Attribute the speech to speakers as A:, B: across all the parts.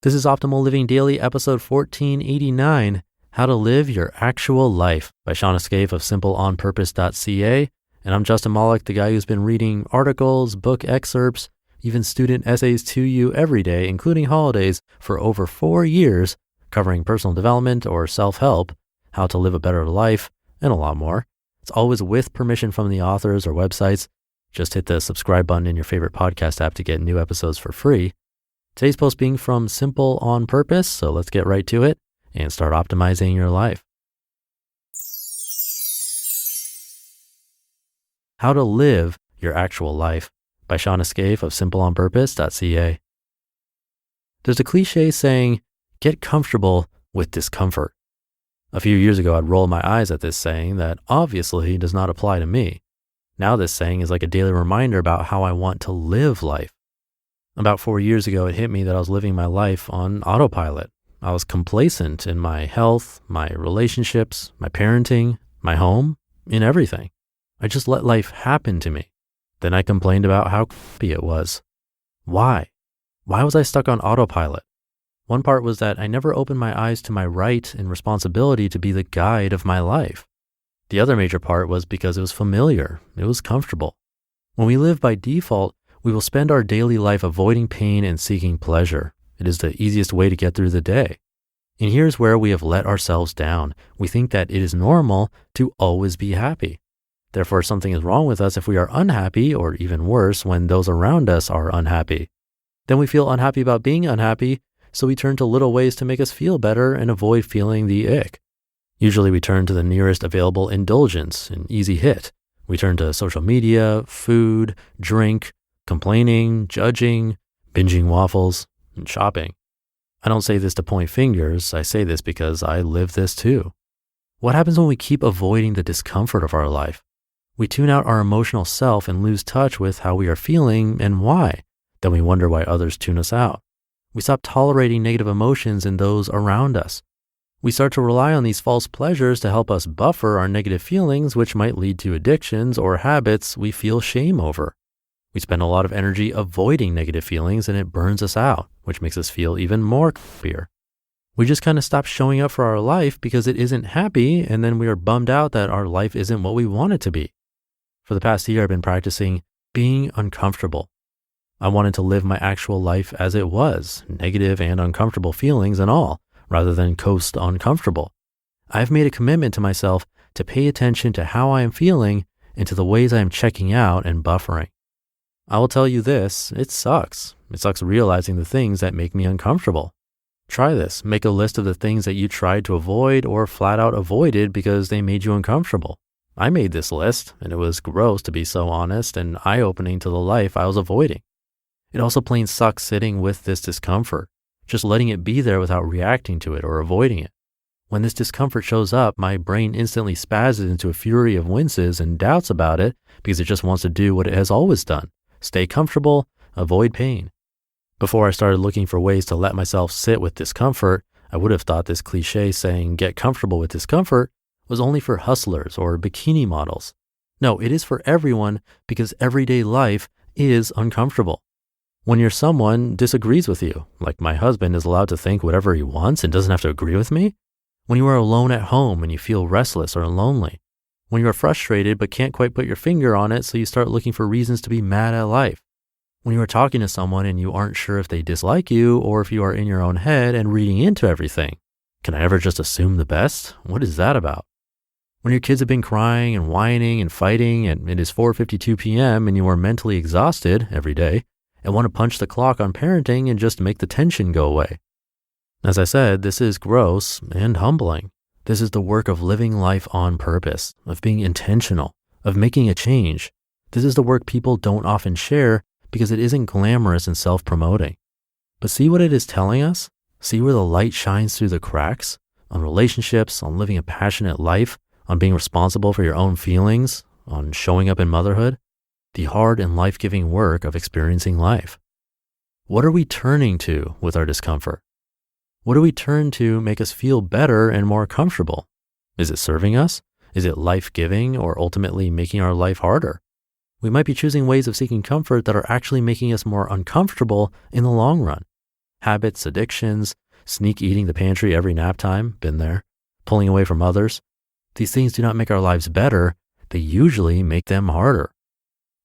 A: This is Optimal Living Daily, episode 1489, How to Live Your Actual Life by Shawna Scafe of simpleonpurpose.ca. And I'm Justin Malik, the guy who's been reading articles, book excerpts, even student essays to you every day, including holidays, for over 4 years, covering personal development or self-help, how to live a better life, and a lot more. It's always with permission from the authors or websites. Just hit the subscribe button in your favorite podcast app to get new episodes for free. Today's post being from Simple on Purpose, so let's get right to it and start optimizing your life. How to Live Your Actual Life by Shawna Scafe of simpleonpurpose.ca. There's a cliche saying, get comfortable with discomfort. A few years ago, I'd roll my eyes at this saying that obviously does not apply to me. Now this saying is like a daily reminder about how I want to live life. About 4 years ago, it hit me that I was living my life on autopilot. I was complacent in my health, my relationships, my parenting, my home, in everything. I just let life happen to me. Then I complained about how crappy it was. Why? Why was I stuck on autopilot? One part was that I never opened my eyes to my right and responsibility to be the guide of my life. The other major part was because it was familiar. It was comfortable. When we live by default, we will spend our daily life avoiding pain and seeking pleasure. It is the easiest way to get through the day. And here's where we have let ourselves down. We think that it is normal to always be happy. Therefore, something is wrong with us if we are unhappy, or even worse, when those around us are unhappy. Then we feel unhappy about being unhappy, so we turn to little ways to make us feel better and avoid feeling the ick. Usually we turn to the nearest available indulgence, an easy hit. We turn to social media, food, drink, complaining, judging, binging waffles, and shopping. I don't say this to point fingers. I say this because I live this too. What happens when we keep avoiding the discomfort of our life? We tune out our emotional self and lose touch with how we are feeling and why. Then we wonder why others tune us out. We stop tolerating negative emotions in those around us. We start to rely on these false pleasures to help us buffer our negative feelings, which might lead to addictions or habits we feel shame over. We spend a lot of energy avoiding negative feelings and it burns us out, which makes us feel even more crappier. We just kind of stop showing up for our life because it isn't happy, and then we are bummed out that our life isn't what we want it to be. For the past year, I've been practicing being uncomfortable. I wanted to live my actual life as it was, negative and uncomfortable feelings and all, rather than coast uncomfortable. I've made a commitment to myself to pay attention to how I am feeling and to the ways I am checking out and buffering. I will tell you this, it sucks. It sucks realizing the things that make me uncomfortable. Try this. Make a list of the things that you tried to avoid or flat out avoided because they made you uncomfortable. I made this list, and it was gross to be so honest and eye-opening to the life I was avoiding. It also plain sucks sitting with this discomfort, just letting it be there without reacting to it or avoiding it. When this discomfort shows up, my brain instantly spazzes into a fury of winces and doubts about it because it just wants to do what it has always done. Stay comfortable, avoid pain. Before I started looking for ways to let myself sit with discomfort, I would have thought this cliche saying, get comfortable with discomfort, was only for hustlers or bikini models. No, it is for everyone because everyday life is uncomfortable. When your someone disagrees with you, like my husband is allowed to think whatever he wants and doesn't have to agree with me. When you are alone at home and you feel restless or lonely. When you are frustrated but can't quite put your finger on it, so you start looking for reasons to be mad at life. When you are talking to someone and you aren't sure if they dislike you or if you are in your own head and reading into everything. Can I ever just assume the best? What is that about? When your kids have been crying and whining and fighting and it is 4:52 p.m. and you are mentally exhausted every day and want to punch the clock on parenting and just make the tension go away. As I said, this is gross and humbling. This is the work of living life on purpose, of being intentional, of making a change. This is the work people don't often share because it isn't glamorous and self-promoting. But see what it is telling us? See where the light shines through the cracks? On relationships, on living a passionate life, on being responsible for your own feelings, on showing up in motherhood, the hard and life-giving work of experiencing life. What are we turning to with our discomfort? What do we turn to make us feel better and more comfortable? Is it serving us? Is it life-giving or ultimately making our life harder? We might be choosing ways of seeking comfort that are actually making us more uncomfortable in the long run. Habits, addictions, sneak eating the pantry every nap time, been there. Pulling away from others. These things do not make our lives better. They usually make them harder.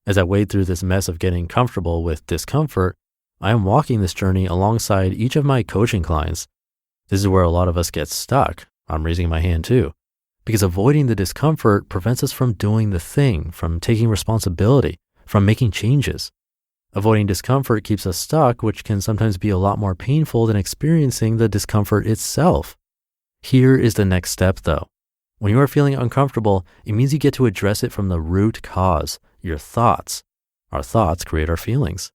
A: As I wade through this mess of getting comfortable with discomfort, I am walking this journey alongside each of my coaching clients. This is where a lot of us get stuck. I'm raising my hand too. Because avoiding the discomfort prevents us from doing the thing, from taking responsibility, from making changes. Avoiding discomfort keeps us stuck, which can sometimes be a lot more painful than experiencing the discomfort itself. Here is the next step though. When you are feeling uncomfortable, it means you get to address it from the root cause, your thoughts. Our thoughts create our feelings.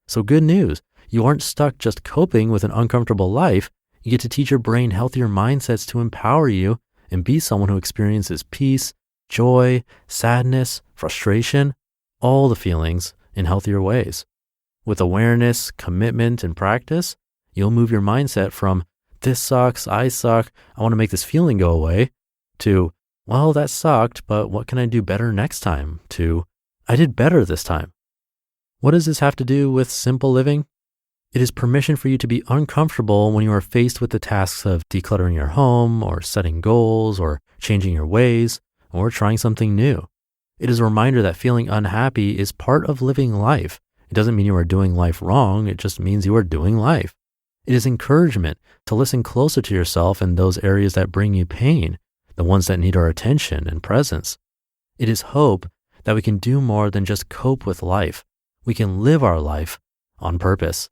A: So good news, you aren't stuck just coping with an uncomfortable life. You get to teach your brain healthier mindsets to empower you and be someone who experiences peace, joy, sadness, frustration, all the feelings in healthier ways. With awareness, commitment, and practice, you'll move your mindset from this sucks, I suck, I want to make this feeling go away, to, well, that sucked, but what can I do better next time? To, I did better this time. What does this have to do with simple living? It is permission for you to be uncomfortable when you are faced with the tasks of decluttering your home, or setting goals, or changing your ways, or trying something new. It is a reminder that feeling unhappy is part of living life. It doesn't mean you are doing life wrong, it just means you are doing life. It is encouragement to listen closer to yourself in those areas that bring you pain, the ones that need our attention and presence. It is hope that we can do more than just cope with life. We can live our life on purpose.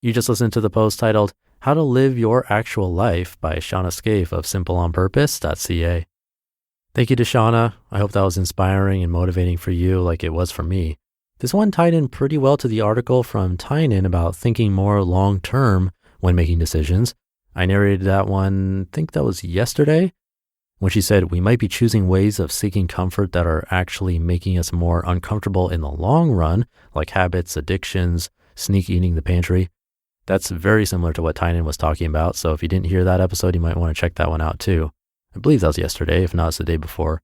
A: You just listened to the post titled, How to Live Your Actual Life by Shawna Scafe of simpleonpurpose.ca. Thank you to Shawna. I hope that was inspiring and motivating for you like it was for me. This one tied in pretty well to the article from Tynan about thinking more long-term when making decisions. I narrated that one, I think that was yesterday, when she said we might be choosing ways of seeking comfort that are actually making us more uncomfortable in the long run, like habits, addictions, sneak eating the pantry. That's very similar to what Tynan was talking about. So if you didn't hear that episode, you might want to check that one out too. I believe that was yesterday, if not, it's the day before.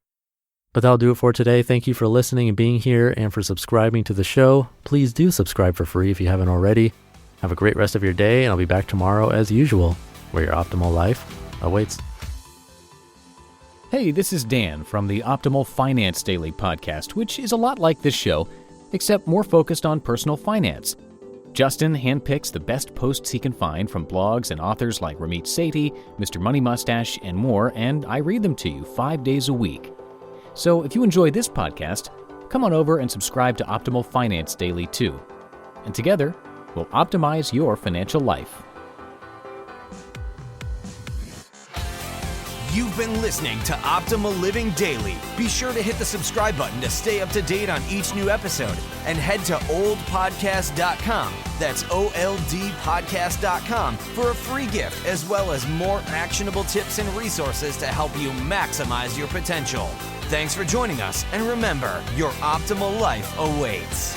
A: But that'll do it for today. Thank you for listening and being here and for subscribing to the show. Please do subscribe for free if you haven't already. Have a great rest of your day, and I'll be back tomorrow as usual, where your optimal life awaits.
B: Hey, this is Dan from the Optimal Finance Daily podcast, which is a lot like this show, except more focused on personal finance. Justin handpicks the best posts he can find from blogs and authors like Ramit Sethi, Mr. Money Mustache, and more, and I read them to you 5 days a week. So if you enjoy this podcast, come on over and subscribe to Optimal Finance Daily too. And together, we'll optimize your financial life.
C: You've been listening to Optimal Living Daily. Be sure to hit the subscribe button to stay up to date on each new episode, and head to oldpodcast.com. That's OLDpodcast.com for a free gift, as well as more actionable tips and resources to help you maximize your potential. Thanks for joining us, and remember, your optimal life awaits.